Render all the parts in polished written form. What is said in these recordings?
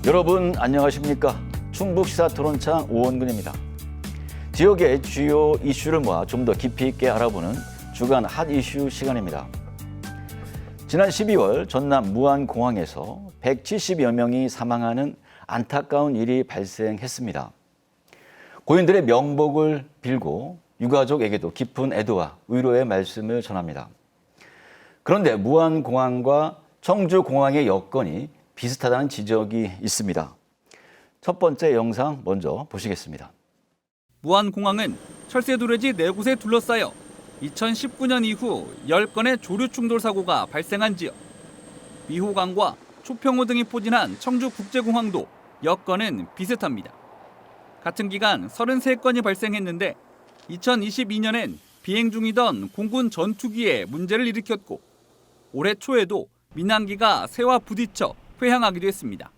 여러분 안녕하십니까? 충북시사토론창 오원근입니다. 지역의 주요 이슈를 모아 좀 더 깊이 있게 알아보는 주간 핫 이슈 시간입니다. 지난 12월 전남 무안공항에서 170여 명이 사망하는 안타까운 일이 발생했습니다. 고인들의 명복을 빌고 유가족에게도 깊은 애도와 위로의 말씀을 전합니다. 그런데 무안공항과 청주공항의 여건이 비슷하다는 지적이 있습니다. 첫 번째 영상 먼저 보시겠습니다. 무안공항은 철새 두레지 4곳에 둘러싸여 2019년 이후 10건의 조류 충돌 사고가 발생한 지역. 미호강과 초평호 등이 포진한 청주국제공항도 여건은 비슷합니다. 같은 기간 33건이 발생했는데 2022년엔 비행 중이던 공군 전투기에 문제를 일으켰고 올해 초에도 민항기가 새와 부딪혀 회항하기도 했습니다.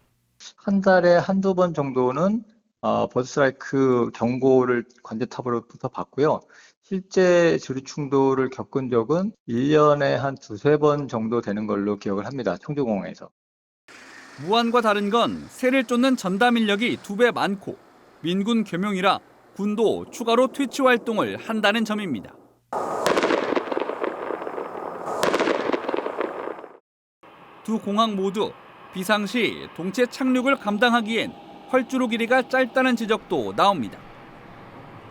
한 달에 한두 번 정도는 버드스트라이크 경고를 관제탑으로부터 받고요. 실제 조류 충돌을 겪은 적은 1년에 한 두세 번 정도 되는 걸로 기억을 합니다. 청주공항에서. 무안과 다른 건 새를 쫓는 전담 인력이 2배 많고 민군 겸용이라 군도 추가로 퇴치 활동을 한다는 점입니다. 두 공항 모두 비상시 동체 착륙을 감당하기엔 활주로 길이가 짧다는 지적도 나옵니다.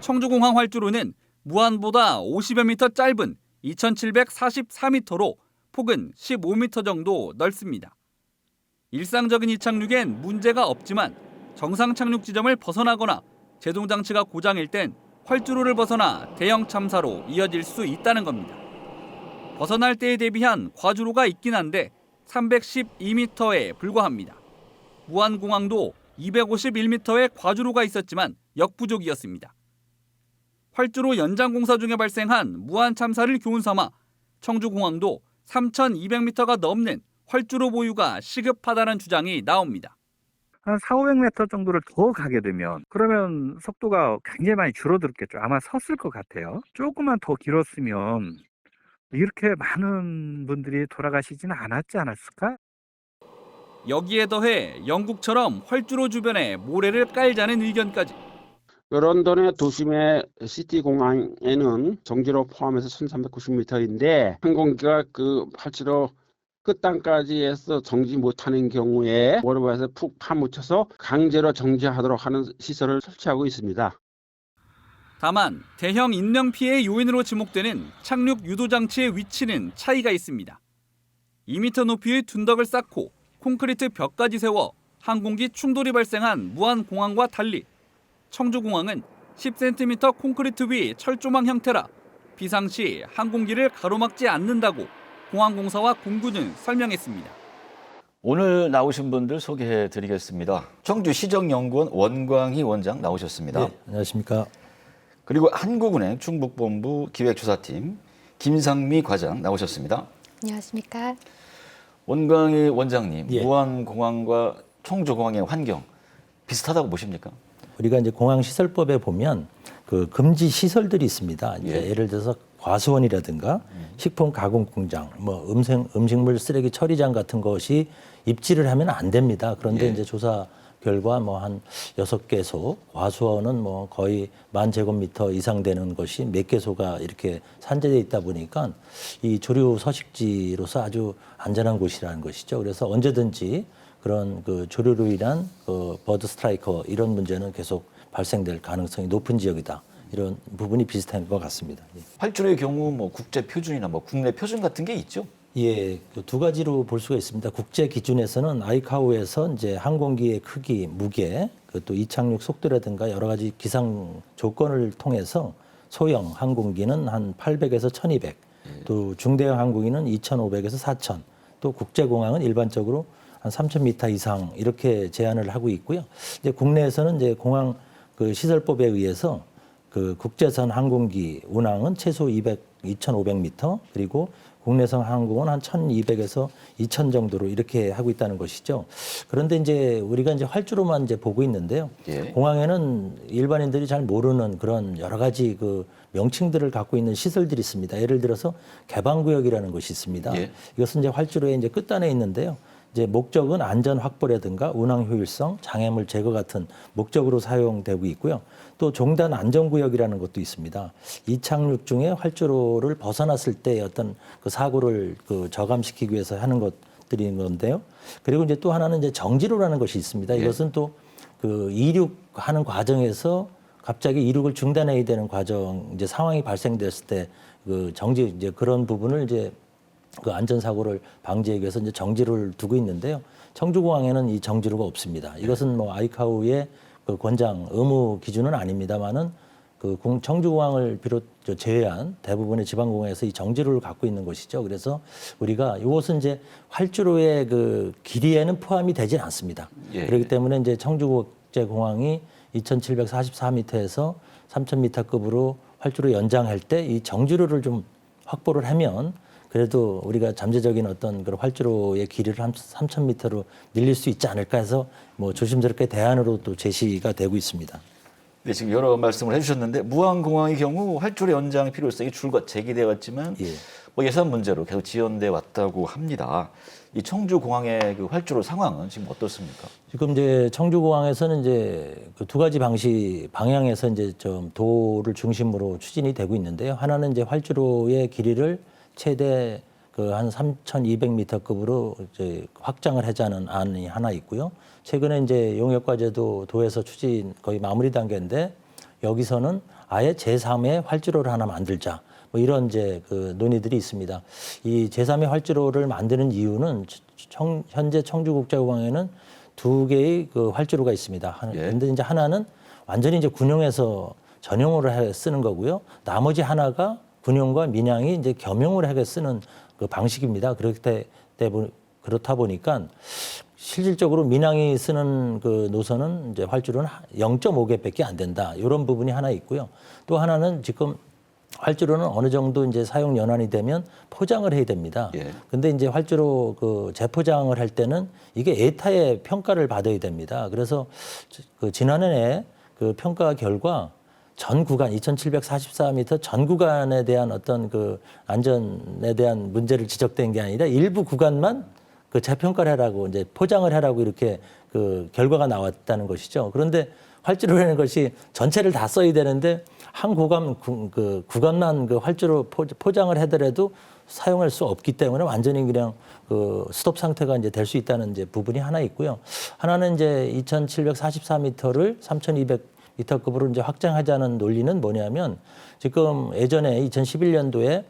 청주공항 활주로는 무안보다 50여 미터 짧은 2,744미터로 폭은 15미터 정도 넓습니다. 일상적인 이착륙엔 문제가 없지만 정상 착륙 지점을 벗어나거나 제동 장치가 고장일 땐 활주로를 벗어나 대형 참사로 이어질 수 있다는 겁니다. 벗어날 때에 대비한 과주로가 있긴 한데 312m에 불과합니다. 무안공항도 251m의 과주로가 있었지만 역부족이었습니다. 활주로 연장 공사 중에 발생한 무안 참사를 교훈 삼아 청주공항도 3,200m가 넘는 활주로 보유가 시급하다는 주장이 나옵니다. 한 400~500m 정도를 더 가게 되면 그러면 속도가 굉장히 많이 줄어들겠죠. 아마 섰을 것 같아요. 조금만 더 길었으면 이렇게 많은 분들이 돌아가시지는 않았지 않았을까? 여기에 더해 영국처럼 활주로 주변에 모래를 깔자는 의견까지. 런던의 도심의 시티 공항에는 정지로 포함해서 1390m인데 항공기가 그 활주로 끝단까지 해서 정지 못하는 경우에 모래바에서 푹 파묻혀서 강제로 정지하도록 하는 시설을 설치하고 있습니다. 다만 대형 인명 피해의 요인으로 지목되는 착륙 유도 장치의 위치는 차이가 있습니다. 2m 높이의 둔덕을 쌓고 콘크리트 벽까지 세워 항공기 충돌이 발생한 무안공항과 달리 청주공항은 10cm 콘크리트 위 철조망 형태라 비상시 항공기를 가로막지 않는다고 공항공사와 공군은 설명했습니다. 오늘 나오신 분들 소개해드리겠습니다. 청주시정연구원 원광희 원장 나오셨습니다. 네, 안녕하십니까. 그리고 한국은행 충북본부 기획조사팀 김상미 과장 나오셨습니다. 안녕하십니까. 원광희 원장님, 예. 무안공항과 청주공항의 환경 비슷하다고 보십니까? 우리가 이제 공항시설법에 보면 그 금지 시설들이 있습니다. 이제 예를 들어서 과수원이라든가 식품 가공 공장, 뭐 음식물 쓰레기 처리장 같은 것이 입지를 하면 안 됩니다. 그런데 이제 조사 결과 뭐 한 6개소, 과수원은 뭐 거의 10,000제곱미터 이상 되는 것이 몇 개소가 이렇게 산재되어 있다 보니까 이 조류 서식지로서 아주 안전한 곳이라는 것이죠. 그래서 언제든지 그런 그 조류로 인한 그 버드 스트라이커 이런 문제는 계속 발생될 가능성이 높은 지역이다. 이런 부분이 비슷한 것 같습니다. 활주로의 경우 뭐 국제 표준이나 뭐 국내 표준 같은 게 있죠? 예, 그 두 가지로 볼 수가 있습니다. 국제 기준에서는 아이카오에서 이제 항공기의 크기, 무게, 또 이착륙 속도라든가 여러 가지 기상 조건을 통해서 소형 항공기는 한 800에서 1200, 또 중대형 항공기는 2500에서 4000, 또 국제공항은 일반적으로 한 3000m 이상 이렇게 제한을 하고 있고요. 이제 국내에서는 이제 공항 그 시설법에 의해서 그 국제선 항공기 운항은 최소 2500m 그리고 국내선 항공은 한 1200에서 2000 정도로 이렇게 하고 있다는 것이죠. 그런데 이제 우리가 이제 활주로만 이제 보고 있는데요. 공항에는 일반인들이 잘 모르는 그런 여러 가지 그 명칭들을 갖고 있는 시설들이 있습니다. 예를 들어서 개방구역이라는 것이 있습니다. 이것은 이제 활주로의 이제 끝단에 있는데요. 이제 목적은 안전 확보라든가 운항 효율성, 장애물 제거 같은 목적으로 사용되고 있고요. 또 종단 안전구역이라는 것도 있습니다. 이착륙 중에 활주로를 벗어났을 때 어떤 그 사고를 저감시키기 위해서 하는 것들인 건데요. 그리고 이제 또 하나는 이제 정지로라는 것이 있습니다. 이것은 또 그 이륙하는 과정에서 갑자기 이륙을 중단해야 되는 과정, 이제 상황이 발생됐을 때 그 정지, 이제 그런 부분을 이제 그 안전사고를 방지하기 위해서 이제 정지로를 두고 있는데요. 청주공항에는 이 정지로가 없습니다. 이것은 뭐 아이카오의 그 권장 의무 기준은 아닙니다만은 그 청주공항을 제외한 대부분의 지방공항에서 이 정지로를 갖고 있는 것이죠. 그래서 우리가 이것은 이제 활주로의 그 길이에는 포함이 되진 않습니다. 그렇기 때문에 이제 청주국제공항이 2,744m에서 3,000m급으로 활주로 연장할 때 이 정지로를 좀 확보를 하면 그래도 우리가 잠재적인 어떤 그런 활주로의 길이를 3,000m로 늘릴 수 있지 않을까 해서 뭐 조심스럽게 대안으로 또 제시가 되고 있습니다. 네, 지금 여러 말씀을 해주셨는데 무안공항의 경우 활주로 연장 필요성이 줄곧 제기되어 왔지만 뭐 예산 문제로 계속 지연돼 왔다고 합니다. 이 청주공항의 그 활주로 상황은 지금 어떻습니까? 지금 이제 청주공항에서는 이제 그 두 가지 방향에서 이제 좀 도를 중심으로 추진이 되고 있는데요. 하나는 이제 활주로의 길이를 최대 그 한 3,200m급으로 이제 확장을 하자는 안이 하나 있고요. 최근에 이제 용역과제도 도에서 추진 거의 마무리 단계인데 여기서는 아예 제3의 활주로를 하나 만들자. 뭐 이런 이제 그 논의들이 있습니다. 이 제3의 활주로를 만드는 이유는 현재 청주국제공항에는 두 개의 그 활주로가 있습니다. 근데 이제 하나는 완전히 이제 군용에서 전용으로 쓰는 거고요. 나머지 하나가 군용과 민항이 이제 겸용을 하게 쓰는 그 방식입니다. 그렇다 보니까 실질적으로 민항이 쓰는 그 노선은 이제 활주로는 0.5개밖에 안 된다. 이런 부분이 하나 있고요. 또 하나는 지금 활주로는 어느 정도 이제 사용 연한이 되면 포장을 해야 됩니다. 근데 이제 활주로 그 재포장을 할 때는 이게 에타의 평가를 받아야 됩니다. 그래서 그 지난해 그 평가 결과 전 구간 2,744m 전 구간에 대한 어떤 그 안전에 대한 문제를 지적된 게 아니라 일부 구간만 그 재평가를 하라고 이제 포장을 하라고 이렇게 그 결과가 나왔다는 것이죠. 그런데 활주로라는 것이 전체를 다 써야 되는데 한 구간만 그 활주로 포장을 하더라도 사용할 수 없기 때문에 완전히 그냥 그 스톱 상태가 이제 될 수 있다는 이제 부분이 하나 있고요. 하나는 이제 2,744m를 3,200m급으로 이제 확장하자는 논리는 뭐냐면 지금 예전에 2011년도에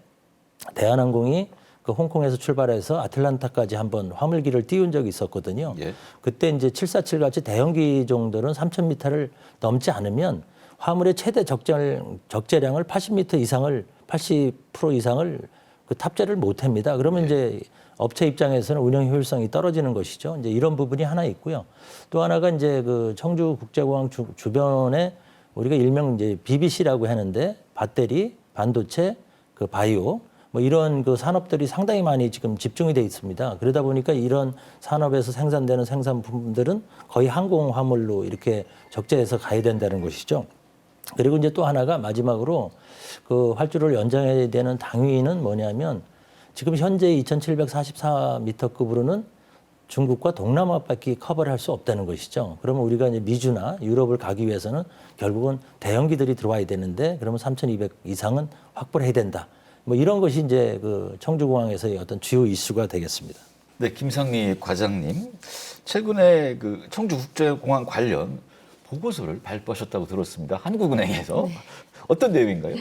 대한항공이 그 홍콩에서 출발해서 아틀란타까지 한번 화물기를 띄운 적이 있었거든요. 그때 이제 747 같이 대형기 정도는 3,000m를 넘지 않으면 화물의 최대 적재량을 80m 이상을 80% 이상을 그 탑재를 못 합니다. 그러면 이제 업체 입장에서는 운영 효율성이 떨어지는 것이죠. 이제 이런 부분이 하나 있고요. 또 하나가 이제 그 청주국제공항 주변에 우리가 일명 이제 BBC라고 하는데 배터리, 반도체, 그 바이오 뭐 이런 그 산업들이 상당히 많이 지금 집중이 돼 있습니다. 그러다 보니까 이런 산업에서 생산되는 생산품들은 거의 항공 화물로 이렇게 적재해서 가야 된다는 것이죠. 그리고 이제 또 하나가 마지막으로 그 활주로를 연장해야 되는 당위는 뭐냐면 지금 현재 2,744m급으로는 중국과 동남아밖에 커버를 할 수 없다는 것이죠. 그러면 우리가 이제 미주나 유럽을 가기 위해서는 결국은 대형기들이 들어와야 되는데 그러면 3,200 이상은 확보를 해야 된다. 뭐 이런 것이 이제 그 청주공항에서의 어떤 주요 이슈가 되겠습니다. 네, 김상미 과장님, 최근에 그 청주국제공항 관련 보고서를 발표하셨다고 들었습니다. 한국은행에서. 어떤 내용인가요?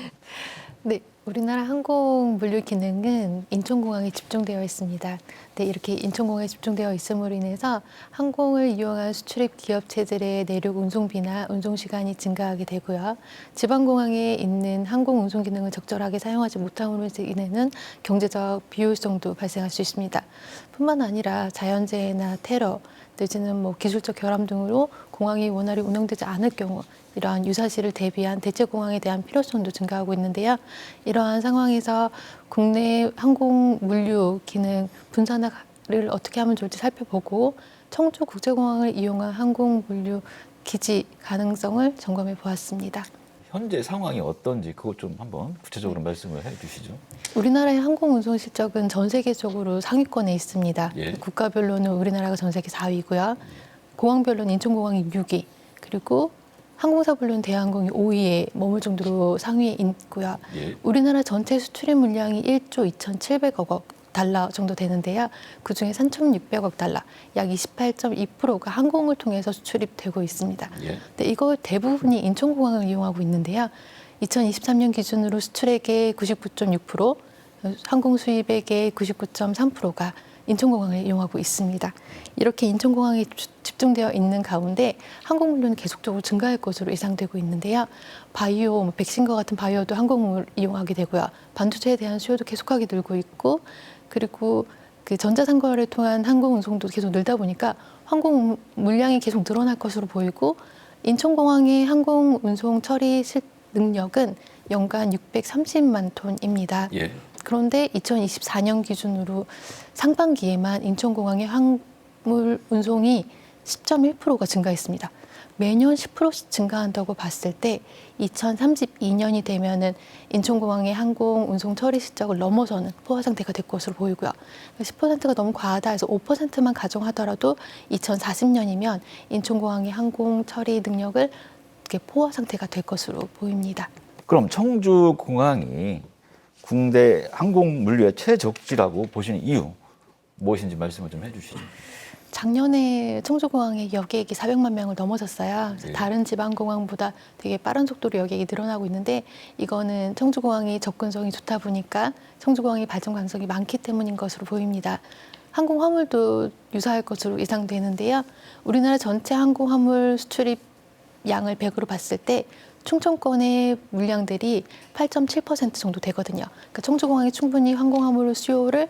네, 우리나라 항공 물류 기능은 인천공항에 집중되어 있습니다. 네, 이렇게 인천공항에 집중되어 있음으로 인해서 항공을 이용한 수출입 기업체들의 내륙 운송비나 운송 시간이 증가하게 되고요. 지방공항에 있는 항공 운송 기능을 적절하게 사용하지 못함으로 인해는 경제적 비효율성도 발생할 수 있습니다. 뿐만 아니라 자연재해나 테러, 내지는 뭐 기술적 결함 등으로 공항이 원활히 운영되지 않을 경우 이러한 유사시를 대비한 대체 공항에 대한 필요성도 증가하고 있는데요. 이러한 상황에서 국내 항공 물류 기능 분산화를 어떻게 하면 좋을지 살펴보고 청주국제공항을 이용한 항공 물류 기지 가능성을 점검해 보았습니다. 현재 상황이 어떤지 그것 좀 한번 구체적으로 말씀을 해주시죠. 우리나라의 항공운송 실적은 전 세계적으로 상위권에 있습니다. 예. 국가별로는 우리나라가 전 세계 4위고요. 공항별로는 인천공항이 6위, 그리고 항공사별로는 대한항공이 5위에 머물 정도로 상위에 있고요. 예. 우리나라 전체 수출입 물량이 1조 2,700억 달러 정도 되는데요. 그중에 3,600억 달러, 약 28.2%가 항공을 통해서 수출입되고 있습니다. 예. 근데 이거 대부분이 인천공항을 이용하고 있는데요. 2023년 기준으로 수출액의 99.6%, 항공 수입액의 99.3%가 인천공항을 이용하고 있습니다. 이렇게 인천공항에 집중되어 있는 가운데 항공 물류는 계속적으로 증가할 것으로 예상되고 있는데요. 바이오, 백신과 같은 바이오도 항공을 이용하게 되고요. 반도체에 대한 수요도 계속하게 늘고 있고, 그리고 그 전자상거래를 통한 항공 운송도 계속 늘다 보니까 항공 물량이 계속 늘어날 것으로 보이고, 인천공항의 항공 운송 처리 능력은 연간 630만 톤입니다. 예. 그런데 2024년 기준으로 상반기에만 인천공항의 항물 운송이 10.1%가 증가했습니다. 매년 10%씩 증가한다고 봤을 때 2032년이 되면은 인천공항의 항공 운송 처리 실적을 넘어서는 포화 상태가 될 것으로 보이고요. 10%가 너무 과하다 해서 5%만 가정하더라도 2040년이면 인천공항의 항공 처리 능력을 포화 상태가 될 것으로 보입니다. 그럼 청주공항이 국내 항공 물류의 최적지라고 보시는 이유 무엇인지 말씀을 좀 해주시죠. 작년에 청주공항의 여객이 400만 명을 넘어섰어요. 그래서 네. 다른 지방공항보다 되게 빠른 속도로 여객이 늘어나고 있는데, 이거는 청주공항이 접근성이 좋다 보니까 청주공항이 발전 가능성이 많기 때문인 것으로 보입니다. 항공 화물도 유사할 것으로 예상되는데요. 우리나라 전체 항공 화물 수출입 양을 100으로 봤을 때 충청권의 물량들이 8.7% 정도 되거든요. 그러니까 청주공항이 충분히 항공화물 수요를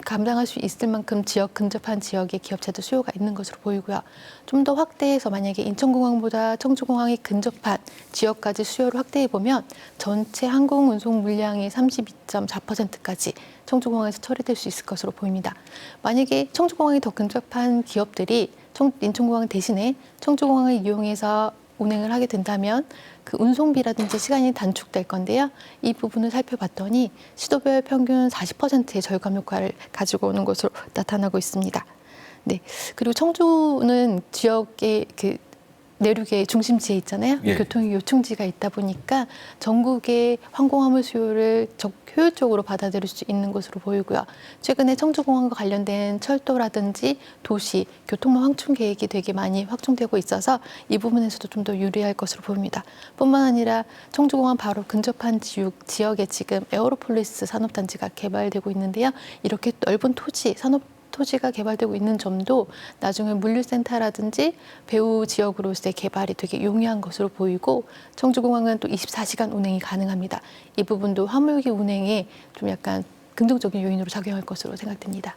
감당할 수 있을 만큼 지역 근접한 지역의 기업체도 수요가 있는 것으로 보이고요. 좀 더 확대해서 만약에 인천공항보다 청주공항이 근접한 지역까지 수요를 확대해 보면 전체 항공 운송 물량의 32.4%까지 청주공항에서 처리될 수 있을 것으로 보입니다. 만약에 청주공항이 더 근접한 기업들이 인천공항 대신에 청주공항을 이용해서 운행을 하게 된다면 그 운송비라든지 시간이 단축될 건데요. 이 부분을 살펴봤더니 시도별 평균 40%의 절감 효과를 가지고 오는 것으로 나타나고 있습니다. 네. 그리고 청주는 지역의 그 내륙의 중심지에 있잖아요. 예. 교통의 요충지가 있다 보니까 전국의 항공화물 수요를 효율적으로 받아들일 수 있는 것으로 보이고요. 최근에 청주공항과 관련된 철도라든지 도시, 교통망 확충 계획이 되게 많이 확충되고 있어서 이 부분에서도 좀 더 유리할 것으로 보입니다. 뿐만 아니라 청주공항 바로 근접한 지역에 지금 에어로폴리스 산업단지가 개발되고 있는데요. 이렇게 넓은 토지가 개발되고 있는 점도 나중에 물류센터라든지 배후 지역으로서의 개발이 되게 용이한 것으로 보이고, 청주공항은 또 24시간 운행이 가능합니다. 이 부분도 화물기 운행에 좀 약간 긍정적인 요인으로 작용할 것으로 생각됩니다.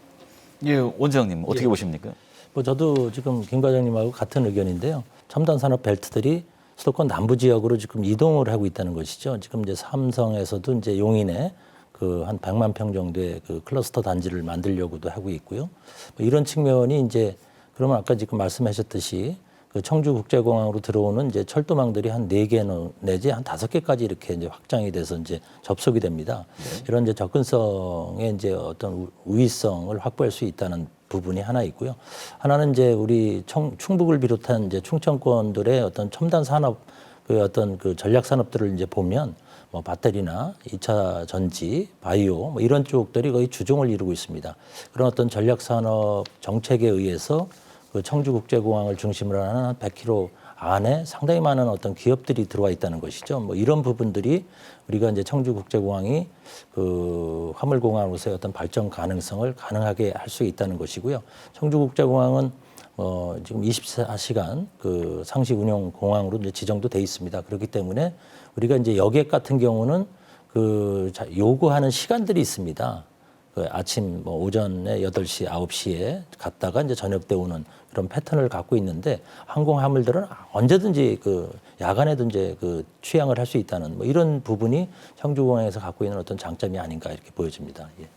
예, 원장님 어떻게 예. 보십니까? 뭐 저도 지금 김 과장님하고 같은 의견인데요. 첨단 산업 벨트들이 수도권 남부 지역으로 지금 이동을 하고 있다는 것이죠. 지금 이제 삼성에서도 이제 용인에 그 한 100만 평 정도의 그 클러스터 단지를 만들려고도 하고 있고요. 뭐 이런 측면이 이제 그러면 아까 지금 말씀하셨듯이 그 청주국제공항으로 들어오는 이제 철도망들이 한 4개 내지 한 5개까지 이렇게 이제 확장이 돼서 이제 접속이 됩니다. 네. 이런 이제 접근성의 이제 어떤 우위성을 확보할 수 있다는 부분이 하나 있고요. 하나는 이제 우리 충북을 비롯한 이제 충청권들의 어떤 첨단 산업 그 어떤 그 전략 산업들을 이제 보면 뭐 배터리나 2차 전지, 바이오 뭐 이런 쪽들이 거의 주종을 이루고 있습니다. 그런 어떤 전략 산업 정책에 의해서 그 청주국제공항을 중심으로 하는 한 100km 안에 상당히 많은 어떤 기업들이 들어와 있다는 것이죠. 뭐 이런 부분들이 우리가 이제 청주국제공항이 그 화물공항으로서의 어떤 발전 가능성을 가능하게 할 수 있다는 것이고요. 청주국제공항은 지금 24시간 그 상시 운영 공항으로 이제 지정도 돼 있습니다. 그렇기 때문에 우리가 이제 여객 같은 경우는 그 요구하는 시간들이 있습니다. 그 아침 뭐 오전에 8시, 9시에 갔다가 이제 저녁 때 오는 그런 패턴을 갖고 있는데, 항공 화물들은 언제든지 그 야간에도 이제 그 취항을 할 수 있다는 뭐 이런 부분이 청주공항에서 갖고 있는 어떤 장점이 아닌가 이렇게 보여집니다. 예.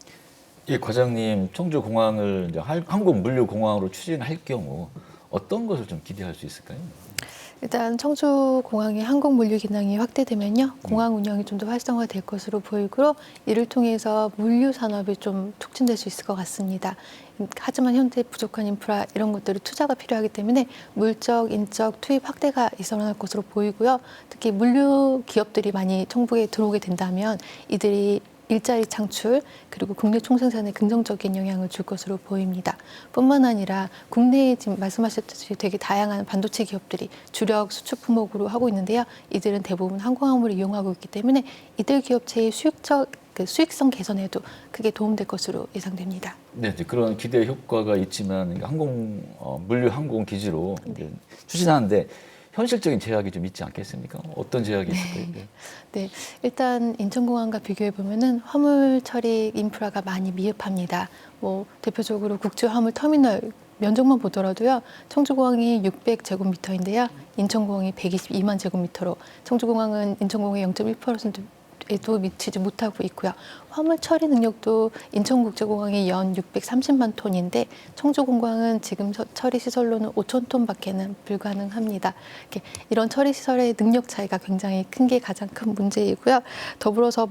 예, 과장님, 청주공항을 이제 항공 물류 공항으로 추진할 경우 어떤 것을 좀 기대할 수 있을까요? 일단 청주공항의 항공 물류 기능이 확대되면요, 공항 운영이 좀 더 활성화될 것으로 보이고 이를 통해서 물류 산업이 좀 촉진될 수 있을 것 같습니다. 하지만 현재 부족한 인프라 이런 것들이 투자가 필요하기 때문에 물적, 인적 투입 확대가 일어날 것으로 보이고요. 특히 물류 기업들이 많이 청주에 들어오게 된다면 이들이 일자리 창출 그리고 국내 총생산에 긍정적인 영향을 줄 것으로 보입니다. 뿐만 아니라 국내에 지금 말씀하셨듯이 되게 다양한 반도체 기업들이 주력 수출 품목으로 하고 있는데요. 이들은 대부분 항공화물을 이용하고 있기 때문에 이들 기업체의 수익성 개선에도 크게 도움될 것으로 예상됩니다. 네, 이제 그런 기대 효과가 있지만 물류 항공 기지로 이제 추진하는데 현실적인 제약이 좀 있지 않겠습니까? 어떤 제약이 있을까요? 네, 일단 인천공항과 비교해 보면은 화물 처리 인프라가 많이 미흡합니다. 뭐 대표적으로 국제 화물 터미널 면적만 보더라도요, 청주공항이 600제곱미터인데요, 인천공항이 122만 제곱미터로 청주공항은 인천공항의 0.1%에도 미치지 못하고 있고요. 화물 처리 능력도 인천국제공항이 연 630만 톤인데 청주공항은 지금 처리 시설로는 5천 톤밖에는 불가능합니다. 이런 처리 시설의 능력 차이가 굉장히 큰 게 가장 큰 문제이고요. 더불어서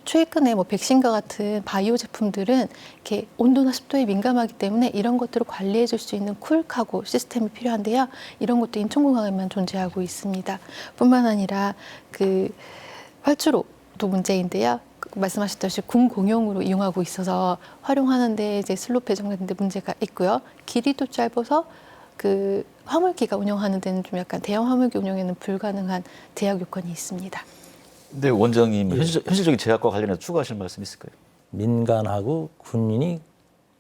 최근에 백신과 같은 바이오 제품들은 이렇게 온도나 습도에 민감하기 때문에 이런 것들을 관리해 줄 수 있는 쿨카고 시스템이 필요한데요. 이런 것도 인천공항에만 존재하고 있습니다. 뿐만 아니라 활주로도 문제인데요. 말씀하셨듯이 군 공용으로 이용하고 있어서 활용하는데 이제 슬롯 배정되는 데 문제가 있고요. 길이도 짧아서 화물기가 운영하는 데는 좀 약간 대형 화물기 운영에는 불가능한 제약 요건이 있습니다. 네, 원장님 현실적인 제약과 관련해서 추가하실 말씀 있을까요? 민간하고 군인이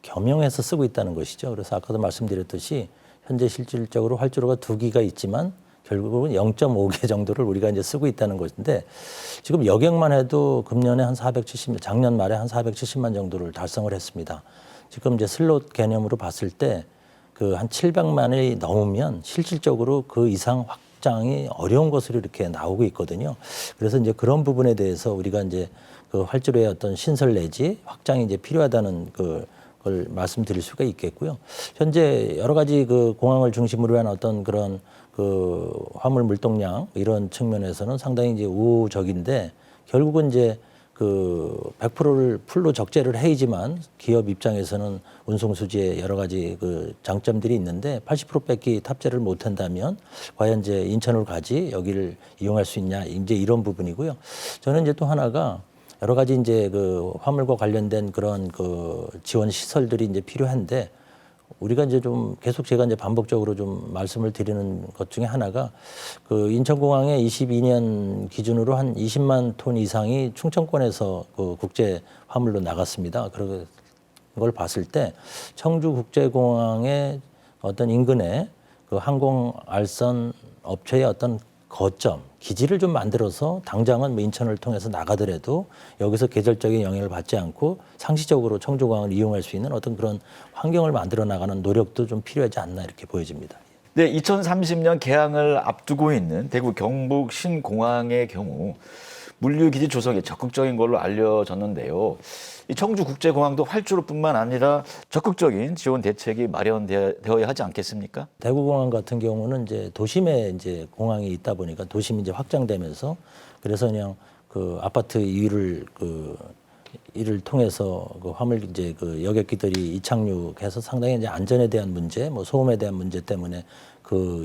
겸용해서 쓰고 있다는 것이죠. 그래서 아까도 말씀드렸듯이 현재 실질적으로 활주로가 2기가 있지만 결국은 0.5개 정도를 우리가 이제 쓰고 있다는 것인데 지금 여객만 해도 금년에 한 470만, 작년 말에 한 470만 정도를 달성을 했습니다. 지금 이제 슬롯 개념으로 봤을 때 한 700만이 넘으면 실질적으로 그 이상 확장이 어려운 것으로 이렇게 나오고 있거든요. 그래서 이제 그런 부분에 대해서 우리가 이제 활주로의 어떤 신설 내지 확장이 이제 필요하다는 걸 말씀드릴 수가 있겠고요. 현재 여러 가지 공항을 중심으로 한 어떤 그런 화물 물동량 이런 측면에서는 상당히 이제 우호적인데 결국은 이제 100%를 풀로 적재를 해야지만 기업 입장에서는 운송 수지에 여러 가지 장점들이 있는데 80%밖에 탑재를 못 한다면 과연 이제 인천으로 가지 여기를 이용할 수 있냐 이제 이런 부분이고요. 저는 이제 또 하나가 여러 가지 이제 화물과 관련된 그런 지원 시설들이 이제 필요한데 우리가 이제 좀 계속 제가 이제 반복적으로 좀 말씀을 드리는 것 중에 하나가 인천공항에 22년 기준으로 한 20만 톤 이상이 충청권에서 국제 화물로 나갔습니다. 그런 걸 봤을 때 청주국제공항의 어떤 인근에 항공 알선 업체의 어떤 거점, 기지를 좀 만들어서 당장은 인천을 통해서 나가더라도 여기서 계절적인 영향을 받지 않고 상시적으로 청주공항을 이용할 수 있는 어떤 그런 환경을 만들어 나가는 노력도 좀 필요하지 않나 이렇게 보여집니다. 네, 2030년 개항을 앞두고 있는 대구 경북 신공항의 경우 물류기지 조성이 적극적인 걸로 알려졌는데요. 이 청주국제공항도 활주로뿐만 아니라 적극적인 지원 대책이 마련되어야 하지 않겠습니까? 대구공항 같은 경우는 이제 도심에 이제 공항이 있다 보니까 도심이 이제 확장되면서 그래서 그냥 아파트 이를 통해서 화물 이제 여객기들이 이착륙해서 상당히 이제 안전에 대한 문제, 소음에 대한 문제 때문에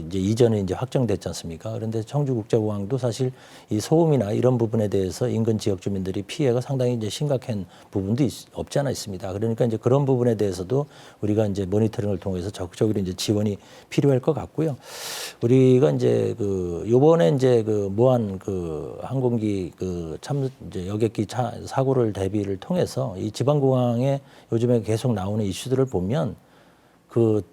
이제 이전에 이제 확정됐지 않습니까? 그런데 청주국제공항도 사실 이 소음이나 이런 부분에 대해서 인근 지역 주민들이 피해가 상당히 이제 심각한 부분도 없지 않아 있습니다. 그러니까 이제 그런 부분에 대해서도 우리가 이제 모니터링을 통해서 적극적으로 이제 지원이 필요할 것 같고요. 우리가 이제 요번에 이제 무한 항공기 이제 여객기 사고를 대비를 통해서 이 지방공항에 요즘에 계속 나오는 이슈들을 보면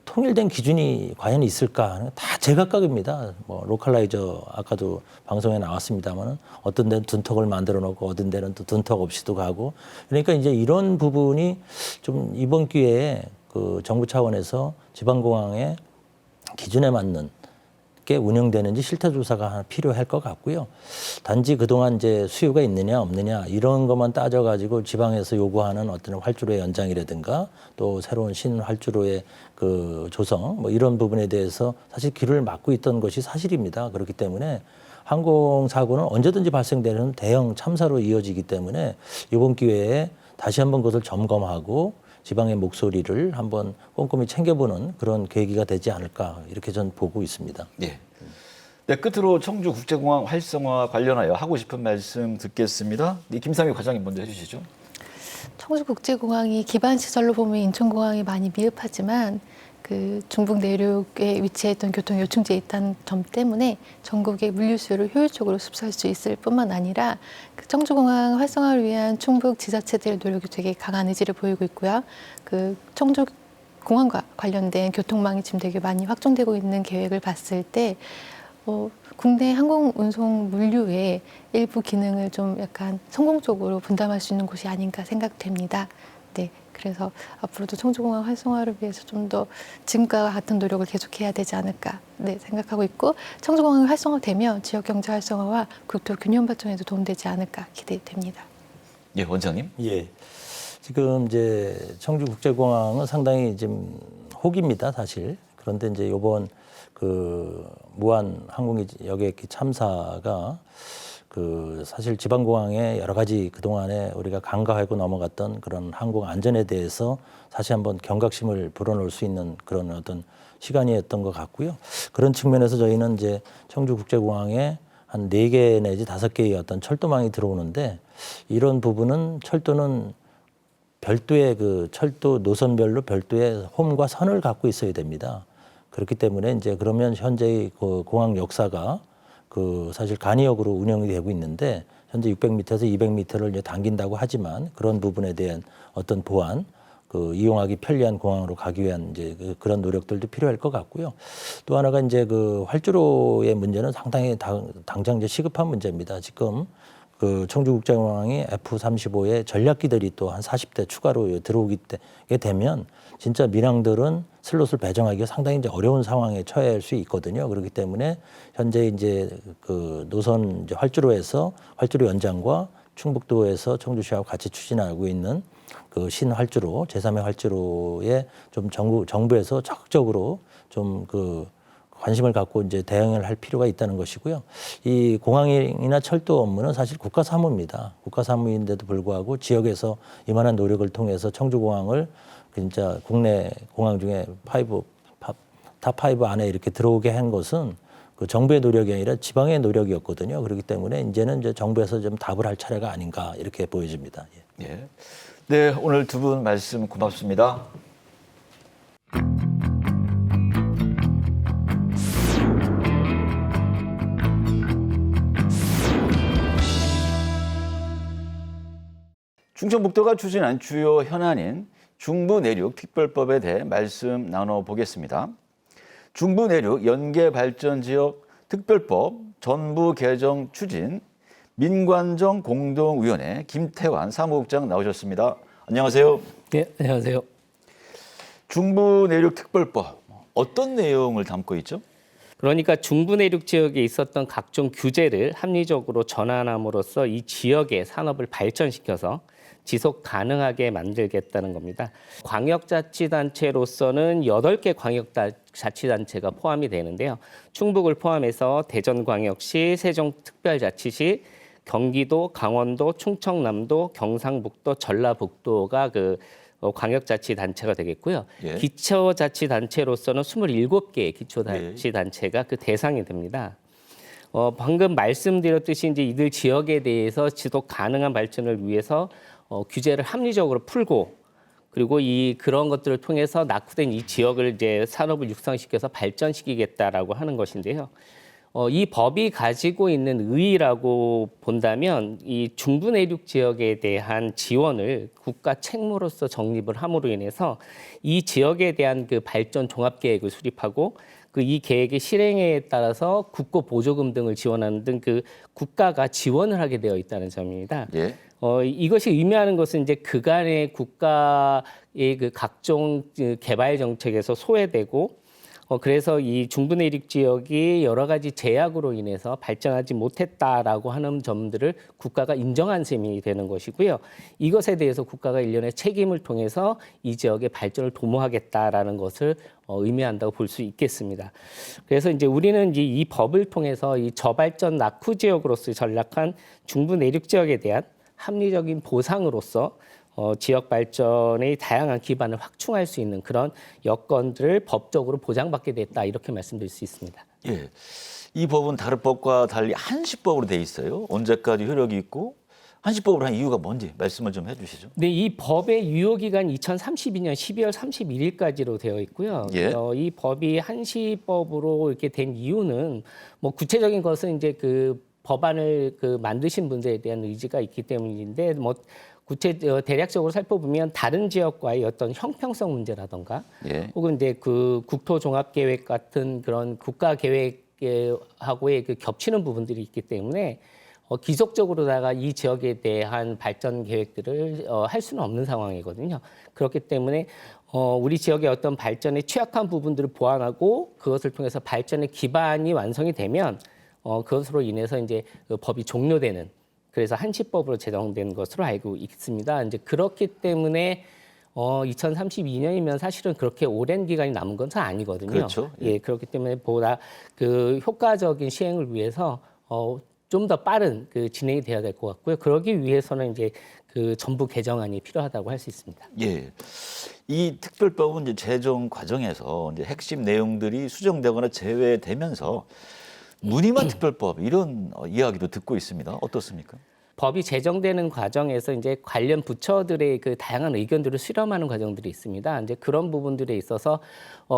통일된 기준이 과연 있을까? 다 제각각입니다. 로컬라이저 아까도 방송에 나왔습니다만은 어떤 데는 둔턱을 만들어 놓고 어떤 데는 또 둔턱 없이도 가고 그러니까 이제 이런 부분이 좀 이번 기회에 정부 차원에서 지방공항의 기준에 맞는 맞게 운영되는지 실태 조사가 하나 필요할 것 같고요. 단지 그동안 이제 수요가 있느냐 없느냐 이런 것만 따져가지고 지방에서 요구하는 어떤 활주로의 연장이라든가 또 새로운 신활주로의 그 조성 뭐 이런 부분에 대해서 사실 귀를 막고 있던 것이 사실입니다. 그렇기 때문에 항공사고는 언제든지 발생되는 대형 참사로 이어지기 때문에 이번 기회에 다시 한번 그것을 점검하고 지방의 목소리를 한번 꼼꼼히 챙겨보는 그런 계기가 되지 않을까 이렇게 전 보고 있습니다. 예. 네, 끝으로 청주국제공항 활성화 관련하여 하고 싶은 말씀 듣겠습니다. 김상희 과장님 먼저 해주시죠. 청주국제공항이 기반 시설로 보면 인천공항이 많이 미흡하지만 그 중북 내륙에 위치해 있던 교통 요충지에 있다는 점 때문에 전국의 물류수요를 효율적으로 흡수할 수 있을 뿐만 아니라 그 청주공항 활성화를 위한 충북 지자체들의 노력이 되게 강한 의지를 보이고 있고요. 그 청주공항과 관련된 교통망이 지금 되게 많이 확정되고 있는 계획을 봤을 때 국내 항공 운송 물류의 일부 기능을 좀 약간 성공적으로 분담할 수 있는 곳이 아닌가 생각됩니다. 네, 그래서 앞으로도 청주공항 활성화를 위해서 좀 더 지금과 같은 노력을 계속해야 되지 않을까 생각하고 있고 청주공항이 활성화되면 지역경제 활성화와 국토 균형 발전에도 도움되지 않을까 기대됩니다. 예, 원장님. 예, 지금 이제 청주국제공항은 상당히 지금 호기입니다, 사실. 그런데 이제 이번 그 무한 항공기 여객기 참사가 그 사실 지방공항에 여러 가지 그동안에 우리가 간과하고 넘어갔던 그런 항공 안전에 대해서 다시 한번 경각심을 불어넣을 수 있는 그런 어떤 시간이었던 것 같고요. 그런 측면에서 저희는 이제 청주국제공항에 한 4개 내지 5개의 어떤 철도망이 들어오는데 이런 부분은 철도는 별도의 그 철도 노선별로 별도의 홈과 선을 갖고 있어야 됩니다. 그렇기 때문에 이제 그러면 현재의 그 공항 역사가 그 사실 간이역으로 운영이 되고 있는데 현재 600m에서 200m를 이제 당긴다고 하지만 그런 부분에 대한 어떤 보완, 그 이용하기 편리한 공항으로 가기 위한 이제 그런 노력들도 필요할 것 같고요. 또 하나가 이제 그 활주로의 문제는 상당히 당장 이제 시급한 문제입니다. 지금 그 청주국제공항이 F-35의 전략기들이 또 한 40대 추가로 들어오게 되면 진짜 민항들은 슬롯을 배정하기가 상당히 이제 어려운 상황에 처할 수 있거든요. 그렇기 때문에 현재 이제 그 노선 이제 활주로에서 활주로 연장과 충북도에서 청주시하고 같이 추진하고 있는 그 신활주로 제3의 활주로에 좀 정부에서 적극적으로 좀 그 관심을 갖고 이제 대응을 할 필요가 있다는 것이고요. 이 공항이나 철도 업무는 사실 국가 사무입니다. 국가 사무인데도 불구하고 지역에서 이만한 노력을 통해서 청주공항을 진짜 국내 공항 중에 탑5 안에 이렇게 들어오게 한 것은 그 정부의 노력이 아니라 지방의 노력이었거든요. 그렇기 때문에 이제는 이제 정부에서 좀 답을 할 차례가 아닌가 이렇게 보여집니다. 예. 네, 오늘 두 분 말씀 고맙습니다. 충청북도가 추진한 주요 현안인 중부내륙특별법에 대해 말씀 나눠보겠습니다. 중부내륙 연계발전지역 특별법 전부 개정 추진 민관정 공동위원회 김태환 사무국장 나오셨습니다. 안녕하세요. 네, 안녕하세요. 중부내륙특별법 어떤 내용을 담고 있죠? 그러니까 중부내륙 지역에 있었던 각종 규제를 합리적으로 전환함으로써 이 지역의 산업을 발전시켜서 지속 가능하게 만들겠다는 겁니다. 광역자치단체로서는 8개 광역자치단체가 포함이 되는데요. 충북을 포함해서 대전광역시, 세종특별자치시, 경기도, 강원도, 충청남도, 경상북도, 전라북도가 그 광역자치단체가 되겠고요. 예. 기초자치단체로서는 27개의 기초자치단체가 그 대상이 됩니다. 방금 말씀드렸듯이 이제 이들 지역에 대해서 지속 가능한 발전을 위해서 규제를 합리적으로 풀고 그리고 그런 것들을 통해서 낙후된 이 지역을 이제 산업을 육성시켜서 발전시키겠다라고 하는 것인데요. 이 법이 가지고 있는 의의라고 본다면 이 중부내륙 지역에 대한 지원을 국가 책무로서 정립을 함으로 인해서 이 지역에 대한 그 발전 종합 계획을 수립하고 그 이 계획의 실행에 따라서 국고 보조금 등을 지원하는 등 그 국가가 지원을 하게 되어 있다는 점입니다. 예. 이것이 의미하는 것은 이제 그간의 국가의 그 각종 개발 정책에서 소외되고 그래서 이 중부 내륙 지역이 여러 가지 제약으로 인해서 발전하지 못했다라고 하는 점들을 국가가 인정한 셈이 되는 것이고요. 이것에 대해서 국가가 일련의 책임을 통해서 이 지역의 발전을 도모하겠다라는 것을 의미한다고 볼 수 있겠습니다. 그래서 이제 우리는 이 법을 통해서 이 저발전 낙후 지역으로서 전락한 중부 내륙 지역에 대한 합리적인 보상으로서 지역 발전의 다양한 기반을 확충할 수 있는 그런 여건들을 법적으로 보장받게 됐다 이렇게 말씀드릴 수 있습니다. 예. 이 법은 다른 법과 달리 한시법으로 돼 있어요. 언제까지 효력이 있고 한시법으로 한 이유가 뭔지 말씀을 좀 해주시죠. 네, 이 법의 유효기간 2032년 12월 31일까지로 되어 있고요. 예. 이 법이 한시법으로 이렇게 된 이유는 뭐 구체적인 것은 이제 그 법안을 만드신 분들에 대한 의지가 있기 때문인데 뭐 대략적으로 살펴보면 다른 지역과의 어떤 형평성 문제라던가 예. 혹은 이제 그 국토종합계획 같은 그런 국가계획하고의 그 겹치는 부분들이 있기 때문에 기속적으로다가 이 지역에 대한 발전 계획들을 할 수는 없는 상황이거든요. 그렇기 때문에 우리 지역의 어떤 발전에 취약한 부분들을 보완하고 그것을 통해서 발전의 기반이 완성이 되면 그것으로 인해서 이제 그 법이 종료되는 그래서 한시법으로 제정된 것으로 알고 있습니다. 이제 그렇기 때문에 2032년이면 사실은 그렇게 오랜 기간이 남은 건 아니거든요. 그렇죠. 예, 그렇기 때문에 보다 그 효과적인 시행을 위해서 좀 더 빠른 그 진행이 돼야 될 것 같고요. 그러기 위해서는 이제 그 전부 개정안이 필요하다고 할 수 있습니다. 예. 이 특별법은 이제 제정 과정에서 이제 핵심 내용들이 수정되거나 제외되면서 무늬만 특별법 이런 이야기도 듣고 있습니다. 어떻습니까? 법이 제정되는 과정에서 이제 관련 부처들의 그 다양한 의견들을 수렴하는 과정들이 있습니다. 이제 그런 부분들에 있어서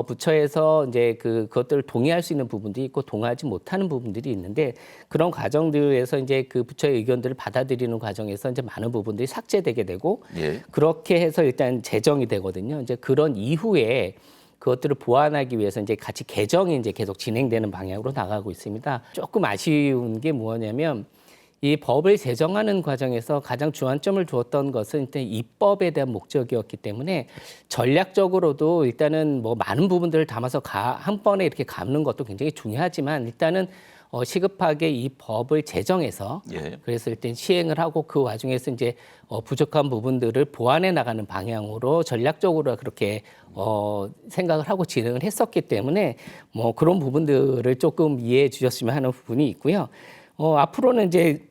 부처에서 이제 그것들을 동의할 수 있는 부분도 있고 동의하지 못하는 부분들이 있는데 그런 과정들에서 이제 그 부처의 의견들을 받아들이는 과정에서 이제 많은 부분들이 삭제되게 되고 예. 그렇게 해서 일단 제정이 되거든요. 이제 그런 이후에 그것들을 보완하기 위해서 이제 같이 개정이 이제 계속 진행되는 방향으로 나가고 있습니다. 조금 아쉬운 게 뭐냐면 이 법을 제정하는 과정에서 가장 주안점을 두었던 것은 일단 입법에 대한 목적이었기 때문에 전략적으로도 일단은 뭐 많은 부분들을 담아서 한 번에 이렇게 감는 것도 굉장히 중요하지만 일단은 시급하게 이 법을 제정해서 예. 그래서 일단 시행을 하고 그 와중에서 이제 부족한 부분들을 보완해 나가는 방향으로 전략적으로 그렇게 생각을 하고 진행을 했었기 때문에 뭐 그런 부분들을 조금 이해해 주셨으면 하는 부분이 있고요. 앞으로는 이제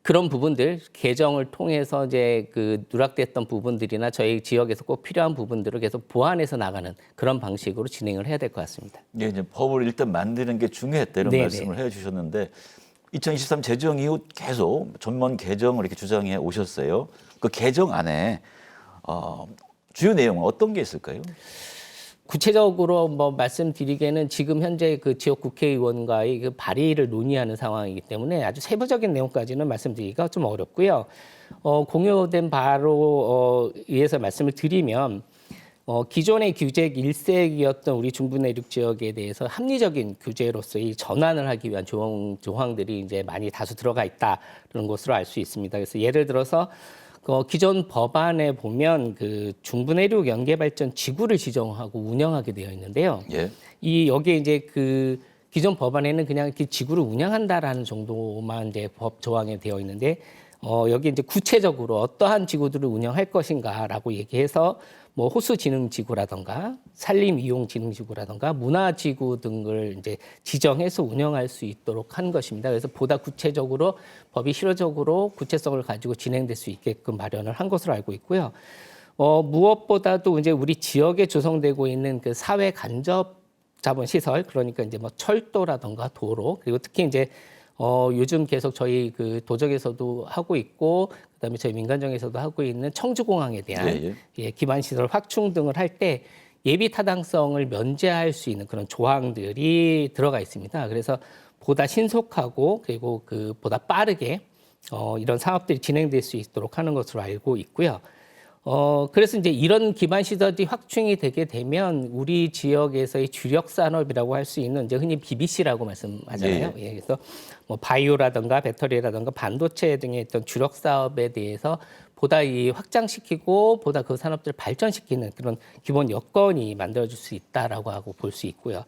그런 부분들 개정을 통해서 이제 그 누락됐던 부분들이나 저희 지역에서 꼭 필요한 부분들을 계속 보완해서 나가는 그런 방식으로 진행을 해야 될 것 같습니다. 예, 이제 법을 일단 만드는 게 중요했다 이런 네네. 말씀을 해주셨는데 2023 제정 이후 계속 전면 개정을 이렇게 주장해 오셨어요. 그 개정 안에 주요 내용은 어떤 게 있을까요? 구체적으로 뭐 말씀드리기에는 지금 현재 그 지역 국회의원과의 그 발의를 논의하는 상황이기 때문에 아주 세부적인 내용까지는 말씀드리기가 좀 어렵고요. 공유된 바로 위해서 말씀을 드리면 기존의 규제 일색이었던 우리 중부 내륙 지역에 대해서 합리적인 규제로서의 전환을 하기 위한 조항들이 이제 많이 다수 들어가 있다는 것으로 알 수 있습니다. 그래서 예를 들어서 기존 법안에 보면 그 중부 내륙 연계 발전 지구를 지정하고 운영하게 되어 있는데요. 예. 여기에 이제 그 기존 법안에는 그냥 이렇게 지구를 운영한다라는 정도만 이제 법 조항에 되어 있는데 여기 이제 구체적으로 어떠한 지구들을 운영할 것인가라고 얘기해서 뭐 호수진흥지구라든가 산림이용진흥지구라든가 문화지구 등을 이제 지정해서 운영할 수 있도록 한 것입니다. 그래서 보다 구체적으로 법이 실효적으로 구체성을 가지고 진행될 수 있게끔 마련을 한 것으로 알고 있고요. 무엇보다도 이제 우리 지역에 조성되고 있는 그 사회 간접 자본 시설, 그러니까 이제 뭐 철도라든가 도로, 그리고 특히 이제 요즘 계속 저희 그 도정에서도 하고 있고 그다음에 저희 민간정에서도 하고 있는 청주공항에 대한 기반 시설 확충 등을 할 때 예비 타당성을 면제할 수 있는 그런 조항들이 들어가 있습니다. 그래서 보다 신속하고 그리고 그 보다 빠르게 이런 사업들이 진행될 수 있도록 하는 것으로 알고 있고요. 그래서 이제 이런 기반 시설이 확충이 되게 되면 우리 지역에서의 주력 산업이라고 할 수 있는 이제 흔히 BBC라고 말씀하잖아요. 예. 예, 그래서 뭐 바이오라든가 배터리라든가 반도체 등의 어떤 주력 사업에 대해서 보다 이 확장시키고 보다 그 산업들을 발전시키는 그런 기본 여건이 만들어질 수 있다라고 하고 볼 수 있고요.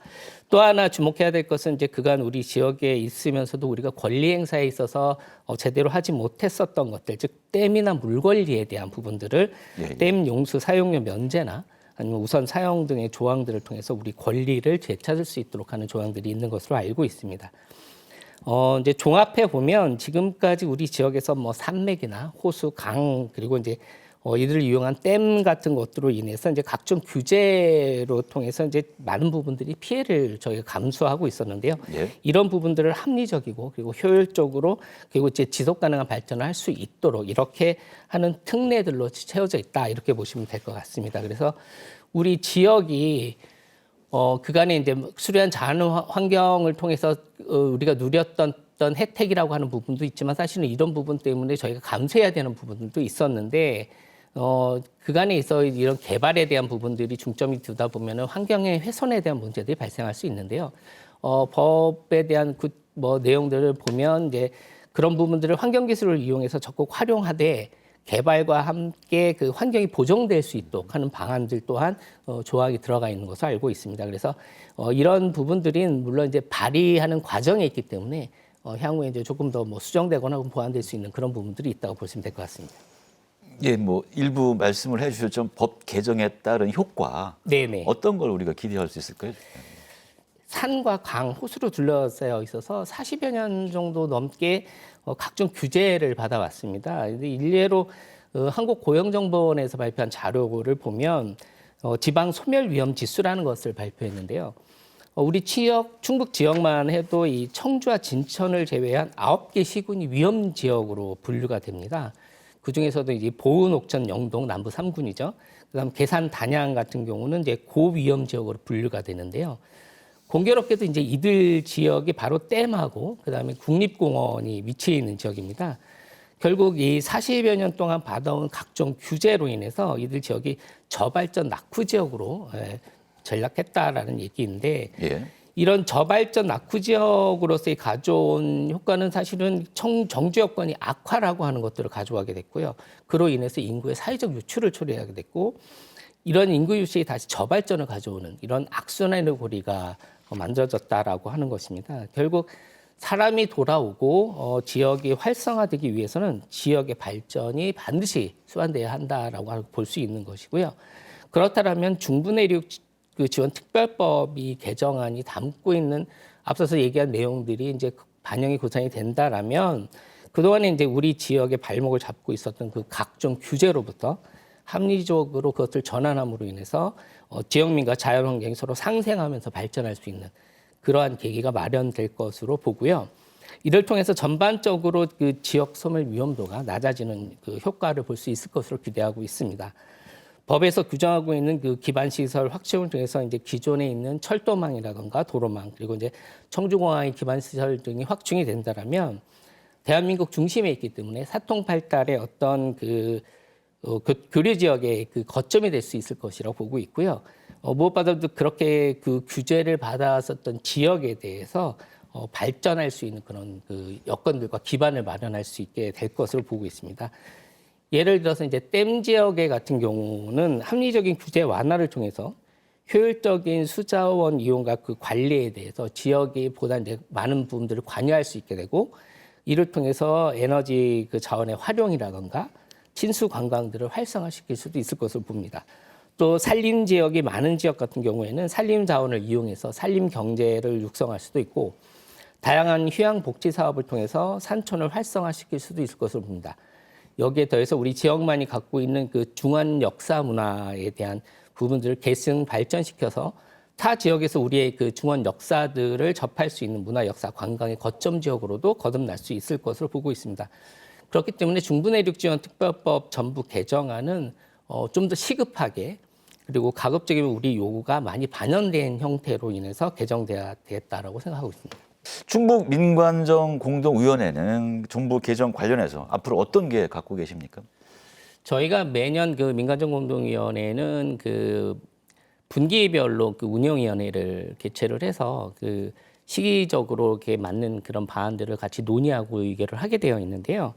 또 하나 주목해야 될 것은 이제 그간 우리 지역에 있으면서도 우리가 권리 행사에 있어서 제대로 하지 못했었던 것들, 즉 댐이나 물 관리에 대한 부분들을 댐 용수 사용료 면제나 아니면 우선 사용 등의 조항들을 통해서 우리 권리를 되찾을 수 있도록 하는 조항들이 있는 것으로 알고 있습니다. 이제 종합해 보면 지금까지 우리 지역에서 뭐 산맥이나 호수, 강 그리고 이제 이들을 이용한 댐 같은 것들로 인해서 이제 각종 규제로 통해서 이제 많은 부분들이 피해를 저희가 감수하고 있었는데요. 예. 이런 부분들을 합리적이고 그리고 효율적으로 그리고 이제 지속 가능한 발전을 할 수 있도록 이렇게 하는 특례들로 채워져 있다 이렇게 보시면 될 것 같습니다. 그래서 우리 지역이 그간에 이제 수려한 자연 환경을 통해서 우리가 누렸던 혜택이라고 하는 부분도 있지만 사실은 이런 부분 때문에 저희가 감수해야 되는 부분들도 있었는데 그간에 있어 이런 개발에 대한 부분들이 중점이 두다 보면은 환경의 훼손에 대한 문제들이 발생할 수 있는데요. 법에 대한 내용들을 보면 이제 그런 부분들을 환경 기술을 이용해서 적극 활용하되 개발과 함께 그 환경이 보존될 수 있도록 하는 방안들 또한 조항이 들어가 있는 것으로 알고 있습니다. 그래서 이런 부분들이 물론 이제 발의하는 과정에 있기 때문에 향후에 이제 조금 더 수정되거나 보완될 수 있는 그런 부분들이 있다고 보시면 될 것 같습니다. 예, 뭐 일부 말씀을 해주셨죠. 법 개정에 따른 효과. 네네. 어떤 걸 우리가 기대할 수 있을까요? 산과 강, 호수로 둘러싸여 있어서 40여 년 정도 넘게 각종 규제를 받아왔습니다. 일례로 한국고용정보원에서 발표한 자료를 보면 지방 소멸 위험 지수라는 것을 발표했는데요. 우리 충북 지역만 해도 이 청주와 진천을 제외한 9개 시군이 위험 지역으로 분류가 됩니다. 그 중에서도 이제 보은, 옥천, 영동, 남부 3군이죠. 그다음 계산, 단양 같은 경우는 이제 고위험 지역으로 분류가 되는데요. 공교롭게도 이제 이들 지역이 바로 댐하고 그다음에 국립공원이 위치해 있는 지역입니다. 결국 이 40여 년 동안 받아온 각종 규제로 인해서 이들 지역이 저발전 낙후 지역으로 전락했다라는 얘기인데 예. 이런 저발전 낙후 지역으로서의 가져온 효과는 사실은 정주 여건이 악화라고 하는 것들을 가져가게 됐고요. 그로 인해서 인구의 사회적 유출을 초래하게 됐고 이런 인구 유출이 다시 저발전을 가져오는 이런 악순환의 고리가 만들어졌다라고 하는 것입니다. 결국 사람이 돌아오고 지역이 활성화되기 위해서는 지역의 발전이 반드시 수반돼야 한다라고 볼 수 있는 것이고요. 그렇다면 중부내륙 지원 특별법이 개정안이 담고 있는 앞서서 얘기한 내용들이 이제 반영이 구상이 된다라면 그동안에 이제 우리 지역의 발목을 잡고 있었던 그 각종 규제로부터 합리적으로 그것을 전환함으로 인해서 지역민과 자연환경이 서로 상생하면서 발전할 수 있는 그러한 계기가 마련될 것으로 보고요. 이를 통해서 전반적으로 그 지역 소멸 위험도가 낮아지는 그 효과를 볼 수 있을 것으로 기대하고 있습니다. 법에서 규정하고 있는 그 기반시설 확충을 통해서 이제 기존에 있는 철도망이라든가 도로망 그리고 이제 청주공항의 기반시설 등이 확충이 된다라면 대한민국 중심에 있기 때문에 사통팔달의 어떤 교류 지역의 그 거점이 될 수 있을 것이라고 보고 있고요. 무엇보다도 그렇게 그 규제를 받아왔었던 지역에 대해서 발전할 수 있는 그런 그 여건들과 기반을 마련할 수 있게 될 것으로 보고 있습니다. 예를 들어서 이제 댐 지역의 같은 경우는 합리적인 규제 완화를 통해서 효율적인 수자원 이용과 그 관리에 대해서 지역이 보다 이제 많은 부분들을 관여할 수 있게 되고 이를 통해서 에너지 그 자원의 활용이라든가 친수 관광들을 활성화시킬 수도 있을 것으로 봅니다. 또 산림 지역이 많은 지역 같은 경우에는 산림 자원을 이용해서 산림 경제를 육성할 수도 있고 다양한 휴양 복지 사업을 통해서 산촌을 활성화시킬 수도 있을 것으로 봅니다. 여기에 더해서 우리 지역만이 갖고 있는 그 중환 역사 문화에 대한 부분들을 계승 발전시켜서 타 지역에서 우리의 그 중환 역사들을 접할 수 있는 문화 역사 관광의 거점 지역으로도 거듭날 수 있을 것으로 보고 있습니다. 그렇기 때문에 중부내륙지원특별법 전부 개정안은 좀 더 시급하게 그리고 가급적이면 우리 요구가 많이 반영된 형태로 인해서 개정돼야 되겠다라고 생각하고 있습니다. 충북 민관정 공동위원회는 정부 개정 관련해서 앞으로 어떤 계 갖고 계십니까? 저희가 매년 그 민관정공동위원회는 그 분기별로 그 운영위원회를 개최를 해서 그 시기적으로 이렇게 맞는 그런 방안들을 같이 논의하고 의결을 하게 되어 있는데요.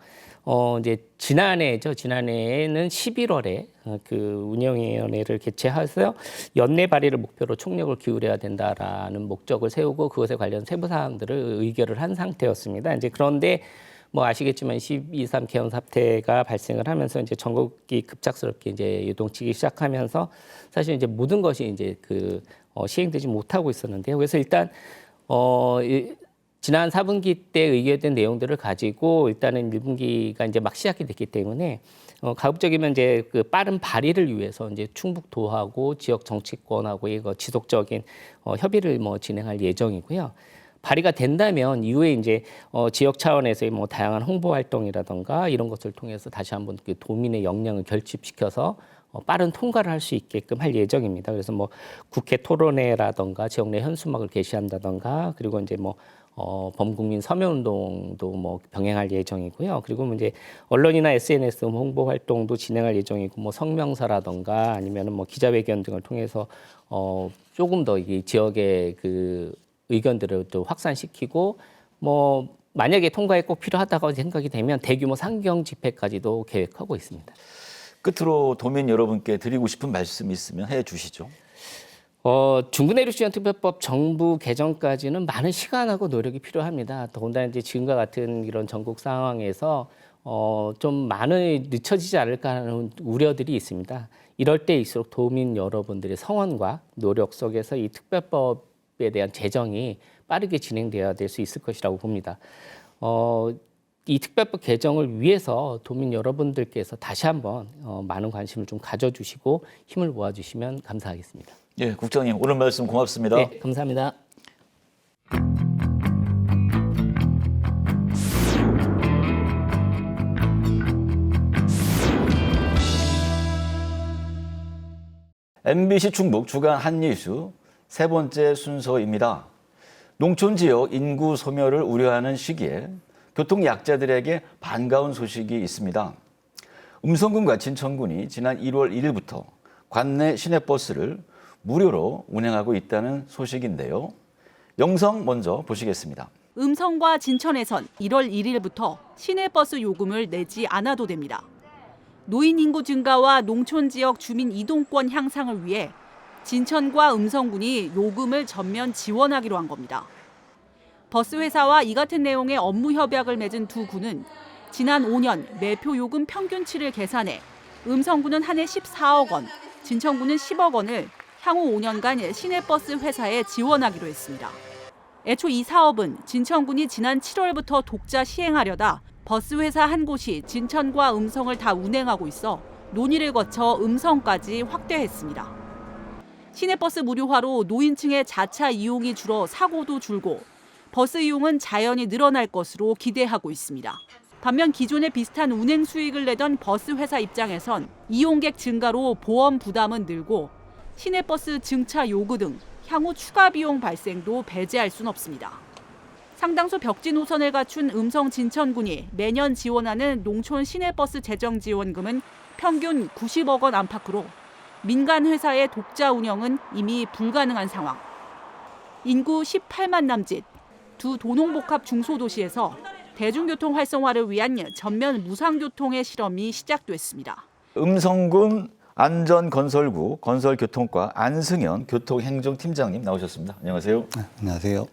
이제 지난해에는 11월에 그 운영위원회를 개최해서 연내 발의를 목표로 총력을 기울여야 된다라는 목적을 세우고 그것에 관련 세부 사항들을 의결을 한 상태였습니다. 이제 그런데 뭐 아시겠지만 12.3 개헌 사태가 발생을 하면서 이제 전국이 급작스럽게 이제 유동치기 시작하면서 사실 이제 모든 것이 이제 시행되지 못하고 있었는데요. 그래서 일단 지난 4분기 때 의결된 내용들을 가지고 일단은 1분기가 이제 막 시작이 됐기 때문에 가급적이면 이제 그 빠른 발의를 위해서 이제 충북도하고 지역 정치권하고 이거 지속적인 협의를 뭐 진행할 예정이고요. 발의가 된다면 이후에 이제 지역 차원에서의 뭐 다양한 홍보 활동이라든가 이런 것을 통해서 다시 한번 그 도민의 역량을 결집시켜서 빠른 통과를 할 수 있게끔 할 예정입니다. 그래서 뭐 국회 토론회라든가 지역 내 현수막을 게시한다든가 그리고 이제 뭐 범국민 서명운동도 뭐 병행할 예정이고요. 그리고 이제 언론이나 SNS 홍보 활동도 진행할 예정이고 뭐 성명서라든가 아니면은 뭐 기자회견 등을 통해서 조금 더 이 지역의 그 의견들을 또 확산시키고 뭐 만약에 통과에 꼭 필요하다고 생각이 되면 대규모 상경 집회까지도 계획하고 있습니다. 끝으로 도민 여러분께 드리고 싶은 말씀 있으면 해 주시죠. 중부내륙지원특별법 정부 개정까지는 많은 시간하고 노력이 필요합니다. 더군다나 이제 지금과 같은 이런 전국 상황에서 좀 많이 늦춰지지 않을까 하는 우려들이 있습니다. 이럴 때일수록 도민 여러분들의 성원과 노력 속에서 이 특별법에 대한 제정이 빠르게 진행되어야 될 수 있을 것이라고 봅니다. 이 특별법 개정을 위해서 도민 여러분들께서 다시 한번 많은 관심을 좀 가져주시고 힘을 모아주시면 감사하겠습니다. 예, 국장님 오늘 말씀 고맙습니다. 네, 감사합니다. MBC 충북 주간 한이슈 세 번째 순서입니다. 농촌 지역 인구 소멸을 우려하는 시기에 교통 약자들에게 반가운 소식이 있습니다. 음성군과 진천군이 지난 1월 1일부터 관내 시내버스를 무료로 운행하고 있다는 소식인데요. 영상 먼저 보시겠습니다. 음성과 진천에선 1월 1일부터 시내버스 요금을 내지 않아도 됩니다. 노인 인구 증가와 농촌 지역 주민 이동권 향상을 위해 진천과 음성군이 요금을 전면 지원하기로 한 겁니다. 버스 회사와 이 같은 내용의 업무 협약을 맺은 두 군은 지난 5년 매표 요금 평균치를 계산해 음성군은 한 해 14억 원, 진천군은 10억 원을 향후 5년간 시내버스 회사에 지원하기로 했습니다. 애초 이 사업은 진천군이 지난 7월부터 독자 시행하려다 버스 회사 한 곳이 진천과 음성을 다 운행하고 있어 논의를 거쳐 음성까지 확대했습니다. 시내버스 무료화로 노인층의 자차 이용이 줄어 사고도 줄고 버스 이용은 자연히 늘어날 것으로 기대하고 있습니다. 반면 기존에 비슷한 운행 수익을 내던 버스 회사 입장에선 이용객 증가로 보험 부담은 늘고 시내버스 증차 요구 등 향후 추가 비용 발생도 배제할 순 없습니다. 상당수 벽지 노선을 갖춘 음성 진천군이 매년 지원하는 농촌 시내버스 재정 지원금은 평균 90억 원 안팎으로 민간 회사의 독자 운영은 이미 불가능한 상황. 인구 18만 남짓, 두 도농복합 중소도시에서 대중교통 활성화를 위한 전면 무상교통의 실험이 시작됐습니다. 음성군 안전건설구 건설교통과 안승현 교통행정팀장님 나오셨습니다. 안녕하세요. 네, 안녕하세요.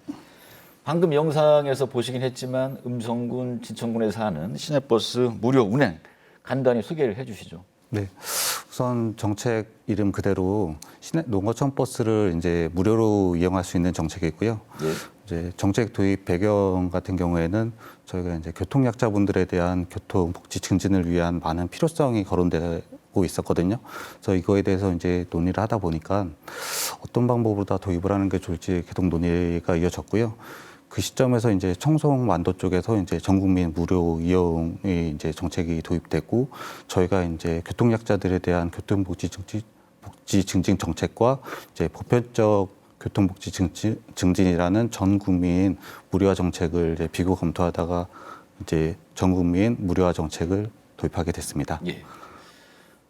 방금 영상에서 보시긴 했지만 음성군, 진천군에서 하는 시내버스 무료 운행 간단히 소개를 해주시죠. 네, 우선 정책 이름 그대로 농어촌 버스를 이제 무료로 이용할 수 있는 정책이고요. 예. 이제 정책 도입 배경 같은 경우에는 저희가 이제 교통약자분들에 대한 교통 복지 증진을 위한 많은 필요성이 거론되고 있었거든요. 그래서 이거에 대해서 이제 논의를 하다 보니까 어떤 방법으로 다 도입을 하는 게 좋을지 계속 논의가 이어졌고요. 그 시점에서 이제 청송 완도 쪽에서 이제 전 국민 무료 이용의 이제 정책이 도입됐고 저희가 이제 교통약자들에 대한 교통복지 증진 정책과 이제 보편적 교통복지 증진이라는 전 국민 무료화 정책을 이제 비교 검토하다가 이제 전 국민 무료화 정책을 도입하게 됐습니다. 예.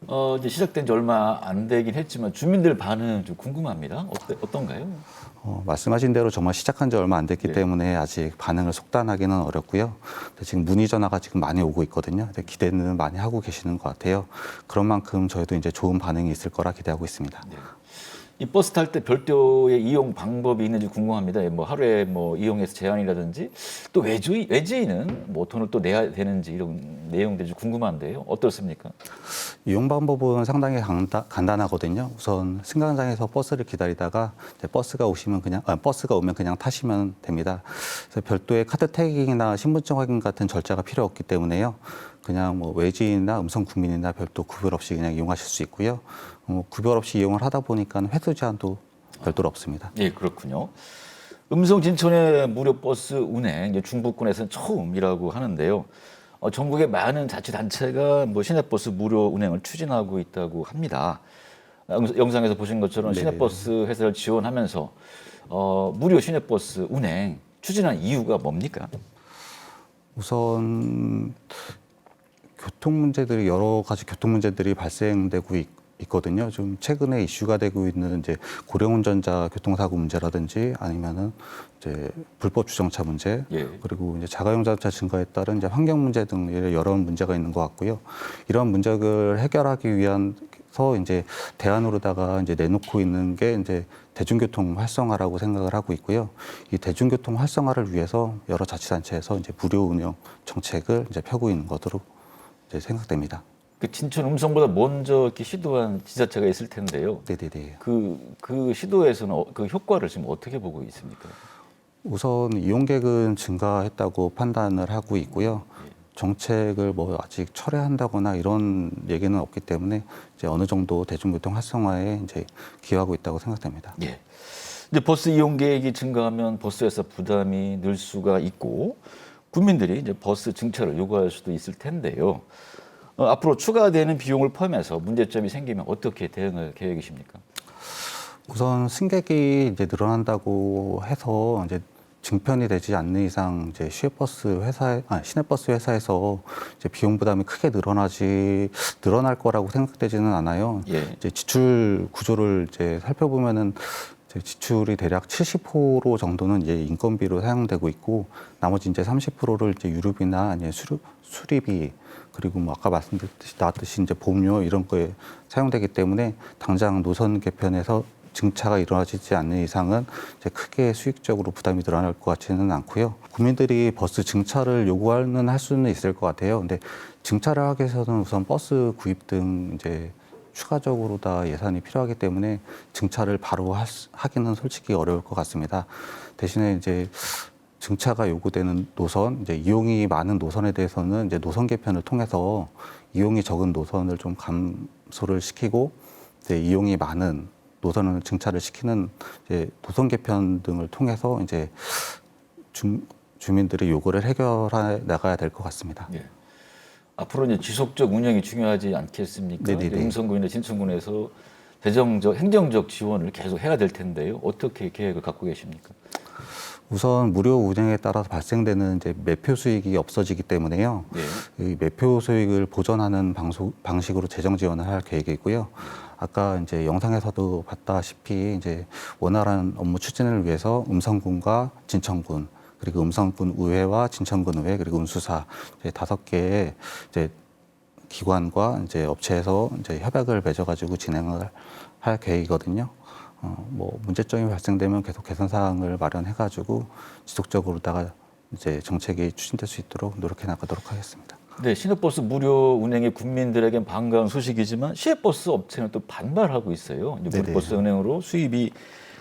이제 시작된 지 얼마 안 되긴 했지만 주민들 반응 좀 궁금합니다. 어떤가요? 말씀하신 대로 정말 시작한 지 얼마 안 됐기 네. 때문에 아직 반응을 속단하기는 어렵고요. 근데 지금 문의 전화가 지금 많이 오고 있거든요. 근데 기대는 많이 하고 계시는 것 같아요. 그런 만큼 저희도 이제 좋은 반응이 있을 거라 기대하고 있습니다. 네. 이 버스 탈 때 별도의 이용 방법이 있는지 궁금합니다. 뭐 하루에 뭐 이용해서 제한이라든지 또 외지인은 뭐 돈을 또 내야 되는지 이런 내용들이 좀 궁금한데요. 어떻습니까? 이용 방법은 상당히 간단하거든요. 우선 승강장에서 버스를 기다리다가 이제 버스가 오면 그냥 타시면 됩니다. 그래서 별도의 카드 태깅이나 신분증 확인 같은 절차가 필요 없기 때문에요. 그냥 뭐 외지인이나 음성 국민이나 별도 구별 없이 그냥 이용하실 수 있고요. 구별 없이 이용을 하다 보니까 횟수 제한도 별도로 없습니다. 예, 그렇군요. 음성 진천의 무료 버스 운행 이제 중부권에서는 처음이라고 하는데요. 전국의 많은 자치단체가 뭐 시내버스 무료 운행을 추진하고 있다고 합니다. 영상에서 보신 것처럼 네네. 시내버스 회사를 지원하면서 무료 시내버스 운행 추진한 이유가 뭡니까? 우선 여러 가지 교통 문제들이 발생되고 있거든요. 좀 최근에 이슈가 되고 있는 이제 고령 운전자 교통사고 문제라든지 아니면은 이제 불법 주정차 문제, 예. 그리고 이제 자가용 자동차 증가에 따른 이제 환경 문제 등 여러 문제가 있는 것 같고요. 이런 문제를 해결하기 위해서 이제 대안으로다가 이제 내놓고 있는 게 이제 대중교통 활성화라고 생각을 하고 있고요. 이 대중교통 활성화를 위해서 여러 자치단체에서 이제 무료 운영 정책을 이제 펴고 있는 것으로 이제 생각됩니다. 그 진천 음성보다 먼저 이렇게 시도한 지자체가 있을 텐데요. 네네네. 그 시도에서는 그 효과를 지금 어떻게 보고 있습니까? 우선 이용객은 증가했다고 판단을 하고 있고요. 정책을 뭐 아직 철회한다거나 이런 얘기는 없기 때문에 이제 어느 정도 대중교통 활성화에 이제 기여하고 있다고 생각됩니다. 예. 이제 버스 이용객이 증가하면 버스에서 부담이 늘 수가 있고 국민들이 이제 버스 증차를 요구할 수도 있을 텐데요. 앞으로 추가되는 비용을 포함해서 문제점이 생기면 어떻게 대응할 계획이십니까? 우선 승객이 이제 늘어난다고 해서 이제 증편이 되지 않는 이상 이제 시내버스 회사에서 이제 비용 부담이 크게 늘어날 거라고 생각되지는 않아요. 예. 이제 지출 구조를 이제 살펴보면은 이제 지출이 대략 70% 정도는 이제 인건비로 사용되고 있고 나머지 이제 30%를 이제 유류비나 아니면 수리비 그리고 뭐 아까 말씀드렸듯이 이제 보험료 이런 거에 사용되기 때문에 당장 노선 개편에서 증차가 일어나지 않는 이상은 이제 크게 수익적으로 부담이 늘어날 것 같지는 않고요. 국민들이 버스 증차를 할 수는 있을 것 같아요. 근데 증차를 하기 위해서는 우선 버스 구입 등 이제 추가적으로 다 예산이 필요하기 때문에 증차를 바로 하기는 솔직히 어려울 것 같습니다. 대신에 이제 증차가 요구되는 노선, 이제 이용이 많은 노선에 대해서는 이제 노선 개편을 통해서 이용이 적은 노선을 좀 감소를 시키고 이제 이용이 많은 노선을 증차를 시키는 이제 노선 개편 등을 통해서 이제 주민들의 요구를 해결해 나가야 될 것 같습니다. 예. 앞으로 이제 지속적 운영이 중요하지 않겠습니까? 네네네. 음성군이나 진천군에서 행정적 지원을 계속 해야 될 텐데요. 어떻게 계획을 갖고 계십니까? 우선 무료 운영에 따라서 발생되는 이제 매표 수익이 없어지기 때문에요. 예. 이 매표 수익을 보전하는 방식으로 재정 지원을 할 계획이고요. 아까 이제 영상에서도 봤다시피 이제 원활한 업무 추진을 위해서 음성군과 진천군 그리고 음성군 의회와 진천군 의회 그리고 운수사 이제 5개의 이제 기관과 이제 업체에서 이제 협약을 맺어가지고 진행을 할 계획이거든요. 뭐 문제점이 발생되면 계속 개선 사항을 마련해가지고 지속적으로다가 이제 정책이 추진될 수 있도록 노력해 나가도록 하겠습니다. 네, 시내버스 무료 운행이 국민들에겐 반가운 소식이지만 시외버스 업체는 또 반발하고 있어요. 이제 네네. 무료버스 운행으로 수입이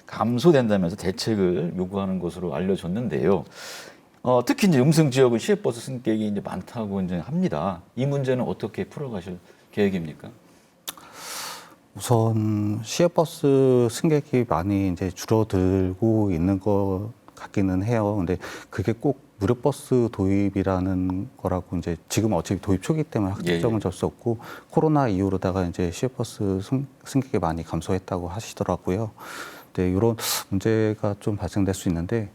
감소된다면서 대책을 요구하는 것으로 알려졌는데요. 특히 이제 음성 지역은 시외버스 승객이 이제 많다고 이제 합니다. 이 문제는 어떻게 풀어가실 계획입니까? 우선 시외버스 승객이 많이 이제 줄어들고 있는 것 같기는 해요. 근데 그게 꼭 무료버스 도입이라는 거라고 이제 지금 어차피 도입 초기 때문에 확정은 줄 수 없고 코로나 이후로다가 이제 시외버스 승객이 많이 감소했다고 하시더라고요. 근데 이런 문제가 좀 발생될 수 있는데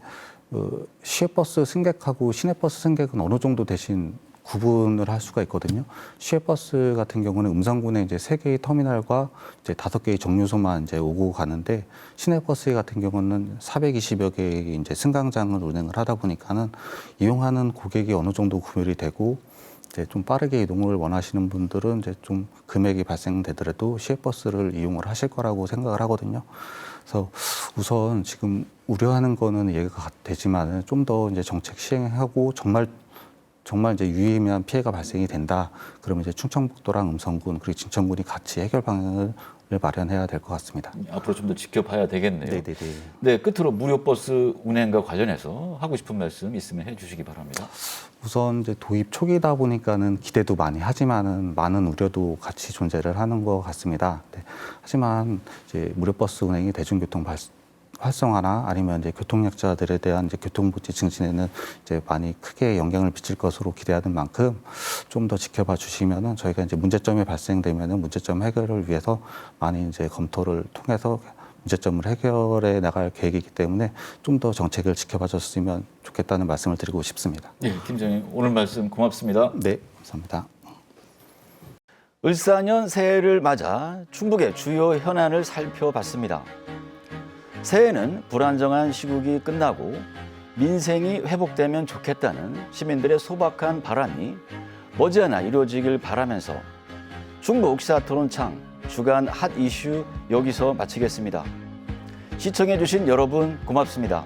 시외버스 승객하고 시내버스 승객은 어느 정도 대신 구분을 할 수가 있거든요. 시외버스 같은 경우는 음성군에 이제 3개의 터미널과 이제 5개의 정류소만 이제 오고 가는데, 시내버스 같은 경우는 420여 개의 이제 승강장을 운행을 하다 보니까는 이용하는 고객이 어느 정도 구별이 되고, 이제 좀 빠르게 이동을 원하시는 분들은 이제 좀 금액이 발생되더라도 시외버스를 이용을 하실 거라고 생각을 하거든요. 그래서 우선 지금 우려하는 거는 이해가 되지만 좀 더 이제 정책 시행하고 정말 이제 유의미한 피해가 발생이 된다. 그러면 이제 충청북도랑 음성군 그리고 진천군이 같이 해결 방향을 마련해야 될 것 같습니다. 앞으로 좀 더 지켜봐야 되겠네요. 네네네. 네, 끝으로 무료 버스 운행과 관련해서 하고 싶은 말씀 있으면 해주시기 바랍니다. 우선 이제 도입 초기다 보니까는 기대도 많이 하지만은 많은 우려도 같이 존재를 하는 것 같습니다. 네. 하지만 이제 무료 버스 운행이 대중교통 활성화나 아니면 이제 교통약자들에 대한 이제 교통복지 증진에는 이제 많이 크게 영향을 미칠 것으로 기대하는 만큼 좀 더 지켜봐 주시면은 저희가 이제 문제점이 발생되면은 문제점 해결을 위해서 많이 이제 검토를 통해서 문제점을 해결해 나갈 계획이기 때문에 좀 더 정책을 지켜봐 줬으면 좋겠다는 말씀을 드리고 싶습니다. 네, 팀장님 오늘 말씀 고맙습니다. 네, 감사합니다. 을사년 새해를 맞아 충북의 주요 현안을 살펴봤습니다. 새해는 불안정한 시국이 끝나고 민생이 회복되면 좋겠다는 시민들의 소박한 바람이 머지않아 이루어지길 바라면서 충북 시사토론창 주간 핫 이슈 여기서 마치겠습니다. 시청해 주신 여러분 고맙습니다.